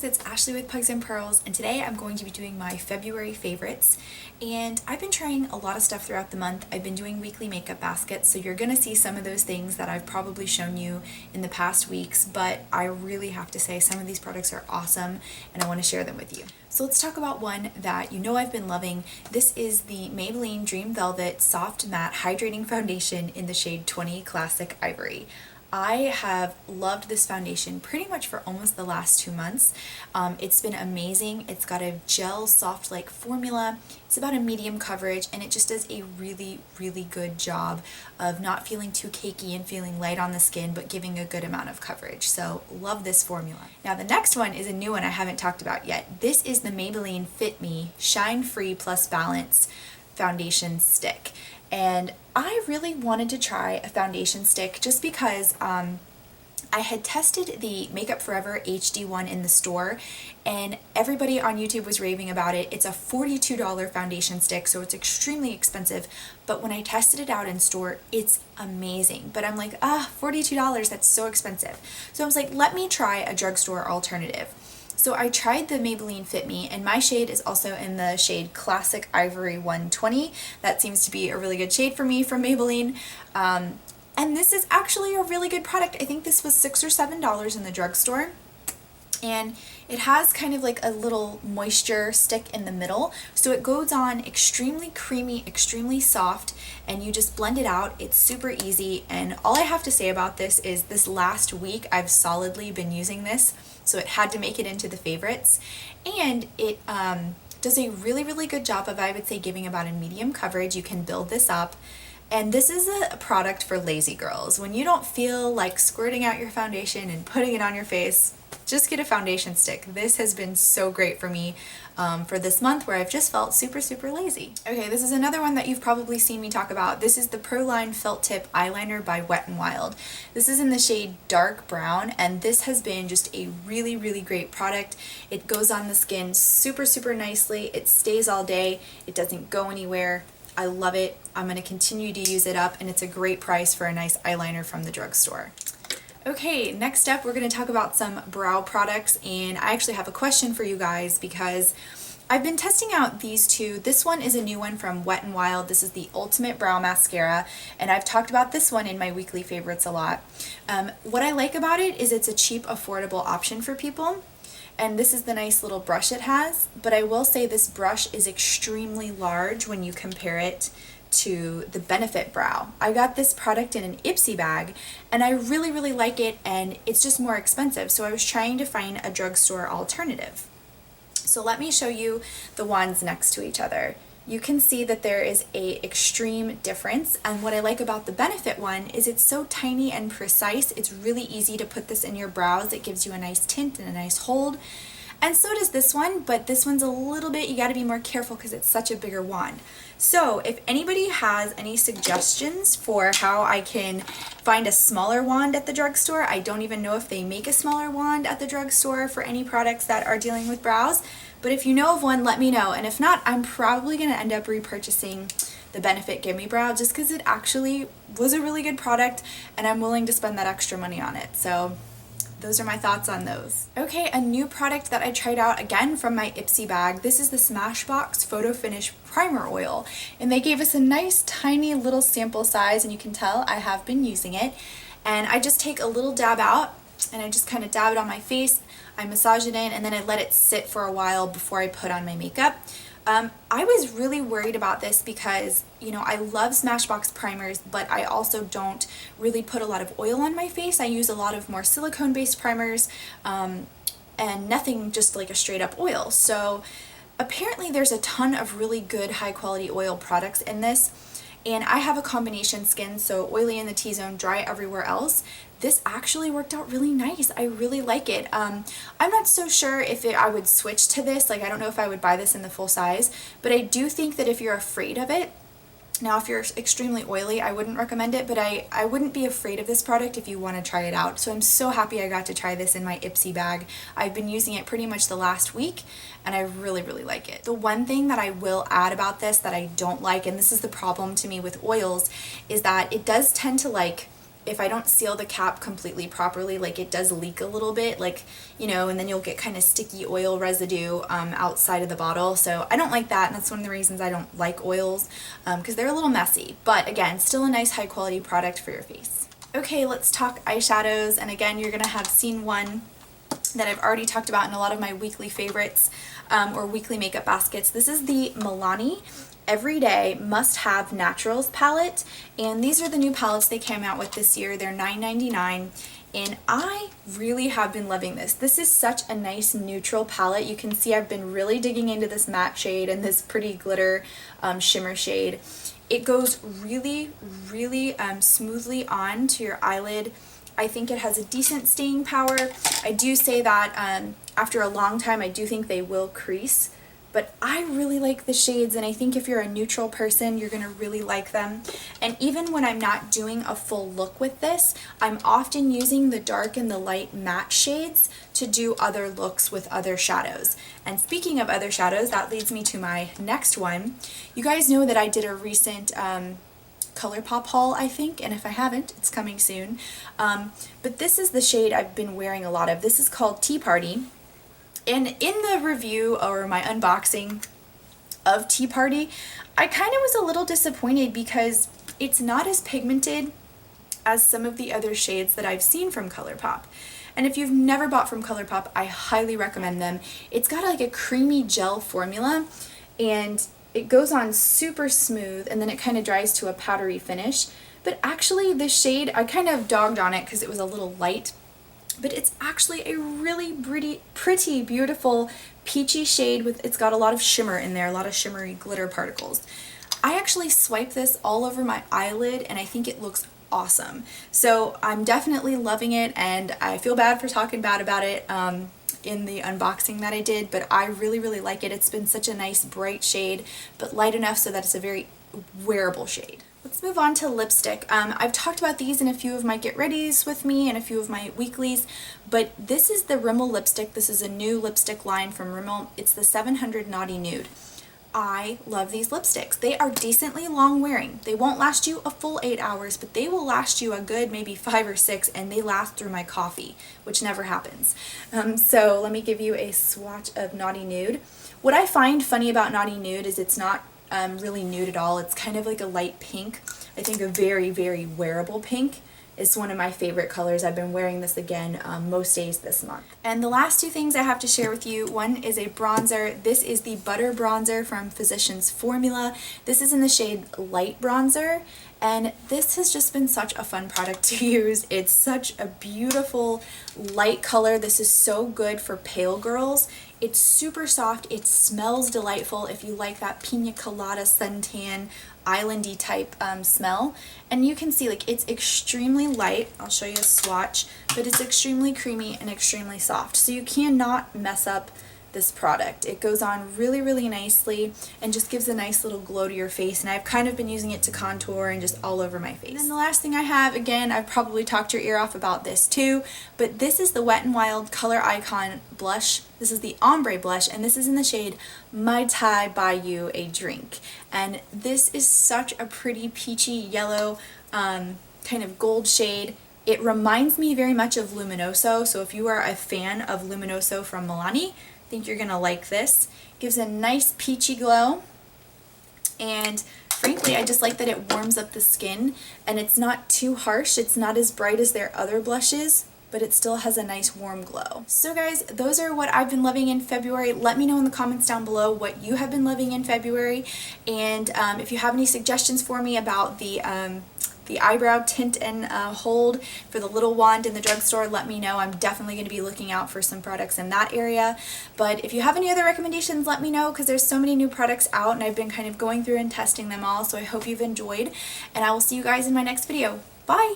it's Ashley with Pugs and Pearls, and today I'm going to be doing my February favorites. And I've been trying a lot of stuff throughout the month. I've been doing weekly makeup baskets, so you're gonna see some of those things that I've probably shown you in the past weeks, but I really have to say some of these products are awesome and I want to share them with you. So let's talk about one that you know I've been loving. This is the Maybelline Dream Velvet Soft Matte Hydrating Foundation in the shade 20 Classic Ivory. I have loved this foundation pretty much for almost the last 2 months. It's been amazing. It's got a gel soft like formula. It's about a medium coverage and it just does a really good job of not feeling too cakey and feeling light on the skin but giving a good amount of coverage. So love this formula. Now the next one is a new one I haven't talked about yet. This is the Maybelline Fit Me Shine Free Plus Balance Foundation Stick. And I really wanted to try a foundation stick just because I had tested the Makeup Forever HD one in the store and everybody on YouTube was raving about it. It's a $42 foundation stick, so it's extremely expensive, but when I tested it out in store, it's amazing. But I'm like, $42, that's so expensive. So I was like, let me try a drugstore alternative. So I tried the Maybelline Fit Me, and my shade is also in the shade Classic Ivory 120. That seems to be a really good shade for me from Maybelline. And this is actually a really good product. I think this was $6 or $7 in the drugstore. And it has kind of like a little moisture stick in the middle, so it goes on extremely creamy, extremely soft, and you just blend it out. It's super easy, and all I have to say about this is this last week I've solidly been using this, so it had to make it into the favorites. And it does a really good job of, I would say, giving about a medium coverage. You can build this up. And this is a product for lazy girls. When you don't feel like squirting out your foundation and putting it on your face, just get a foundation stick. This has been so great for me for this month where I've just felt super lazy. Okay, this is another one that you've probably seen me talk about. This is the Proline Felt Tip Eyeliner by Wet n Wild. This is in the shade Dark Brown, and this has been just a really great product. It goes on the skin super nicely. It stays all day. It doesn't go anywhere. I love it. I'm going to continue to use it up, and it's a great price for a nice eyeliner from the drugstore. Okay, next up we're going to talk about some brow products, and I actually have a question for you guys because I've been testing out these two. This one is a new one from Wet n Wild. This is the UltimateBrow Mascara, and I've talked about this one in my weekly favorites a lot. What I like about it is it's a cheap, affordable option for people. And this is the nice little brush it has, but I will say this brush is extremely large when you compare it to the Benefit Brow. I got this product in an IPSY bag and I really like it, and it's just more expensive, so I was trying to find a drugstore alternative. So let me show you the wands next to each other. You can see that there is a extreme difference, and what I like about the Benefit one is it's so tiny and precise. It's really easy to put this in your brows. It gives you a nice tint and a nice hold, and so does this one, but this one's a little bit, you got to be more careful because it's such a bigger wand. So if anybody has any suggestions for how I can find a smaller wand at the drugstore, I don't even know if they make a smaller wand at the drugstore for any products that are dealing with brows. But if you know of one, let me know. And if not, I'm probably going to end up repurchasing the Benefit Gimme Brow just because it actually was a really good product and I'm willing to spend that extra money on it. So those are my thoughts on those. Okay, a new product that I tried out again from my IPSY bag. This is the Smashbox Photo Finish Primer Oil. And they gave us a nice tiny little sample size, and you can tell I have been using it. And I just take a little dab out and I just kind of dab it on my face. I massage it in and then I let it sit for a while before I put on my makeup. I was really worried about this because, you know, I love Smashbox primers, but I also don't really put a lot of oil on my face. I use a lot of more silicone-based primers and nothing just like a straight up oil. So apparently there's a ton of really good high-quality oil products in this. And I have a combination skin, so oily in the T-zone, dry everywhere else. This actually worked out really nice. I really like it. I'm not so sure if I would switch to this. Like, I don't know if I would buy this in the full size, but I do think that if you're afraid of it, now if you're extremely oily, I wouldn't recommend it, but I wouldn't be afraid of this product if you want to try it out. So I'm so happy I got to try this in my IPSY bag. I've been using it pretty much the last week, and I really like it. The one thing that I will add about this that I don't like, and this is the problem to me with oils, is that it does tend to like if I don't seal the cap completely properly, like it does leak a little bit, like, you know, and then you'll get kind of sticky oil residue outside of the bottle. So I don't like that, and that's one of the reasons I don't like oils, because they're a little messy. But again, still a nice high quality product for your face. Okay, let's talk eyeshadows, and again, you're gonna have seen one that I've already talked about in a lot of my weekly favorites or weekly makeup baskets. This is the Milani Everyday Must Have Naturals palette, and these are the new palettes they came out with this year. They're $9.99, and I really have been loving this. This is such a nice neutral palette. You can see I've been really digging into this matte shade and this pretty glitter shimmer shade. It goes really, really smoothly on to your eyelid. I think it has a decent staying power. I do say that after a long time, I do think they will crease, but I really like the shades, and I think if you're a neutral person, you're gonna really like them. And even when I'm not doing a full look with this, I'm often using the dark and the light matte shades to do other looks with other shadows. And speaking of other shadows, that leads me to my next one. You guys know that I did a recent ColourPop haul, I think, and if I haven't, it's coming soon. But this is the shade I've been wearing a lot of. This is called Tea Party. And in the review or my unboxing of Tea Party, I kind of was a little disappointed because it's not as pigmented as some of the other shades that I've seen from ColourPop. And if you've never bought from ColourPop, I highly recommend them. It's got like a creamy gel formula, and it goes on super smooth, and then it kind of dries to a powdery finish. But actually this shade, I kind of dogged on it because it was a little light, but it's actually a really pretty, beautiful peachy shade with, it's got a lot of shimmer in there, a lot of shimmery glitter particles. I actually swiped this all over my eyelid, and I think it looks awesome. So I'm definitely loving it, and I feel bad for talking bad about it in the unboxing that I did, but I really, really like it. It's been such a nice bright shade, but light enough so that it's a very wearable shade. Let's move on to lipstick. I've talked about these in a few of my Get Readies with me and a few of my weeklies, but this is the Rimmel lipstick. This is a new lipstick line from Rimmel. It's the 700 Naughty Nude. I love these lipsticks. They are decently long wearing. They won't last you a full 8 hours, but they will last you a good maybe 5 or 6, and they last through my coffee, which never happens. So let me give you a swatch of Naughty Nude. What I find funny about Naughty Nude is it's not really nude at all. It's kind of like a light pink. I think a very, very wearable pink. It's one of my favorite colors. I've been wearing this again most days this month. And the last two things I have to share with you, one is a bronzer. This is the Butter Bronzer from Physicians Formula. This is in the shade Light Bronzer, and this has just been such a fun product to use. It's such a beautiful light color. This is so good for pale girls. It's super soft. It smells delightful if you like that pina colada suntan islandy type smell. And you can see, like, it's extremely light. I'll show you a swatch, but it's extremely creamy and extremely soft. So you cannot mess up this product. It goes on really, really nicely and just gives a nice little glow to your face, and I've kind of been using it to contour and just all over my face. And then the last thing I have, again, I've probably talked your ear off about this too, but this is the Wet n Wild Color Icon blush. This is the ombre blush, and this is in the shade Mai Tai Buy You a Drink. And this is such a pretty peachy yellow kind of gold shade. It reminds me very much of Luminoso, so if you are a fan of Luminoso from Milani, I think you're gonna like this. Gives a nice peachy glow, and frankly I just like that it warms up the skin, and it's not too harsh. It's not as bright as their other blushes, but it still has a nice warm glow. So guys, those are what I've been loving in February. Let me know in the comments down below what you have been loving in February, and if you have any suggestions for me about the eyebrow tint and hold for the little wand in the drugstore, let me know. I'm definitely going to be looking out for some products in that area. But if you have any other recommendations, let me know, because there's so many new products out and I've been kind of going through and testing them all. So I hope you've enjoyed, and I will see you guys in my next video. Bye!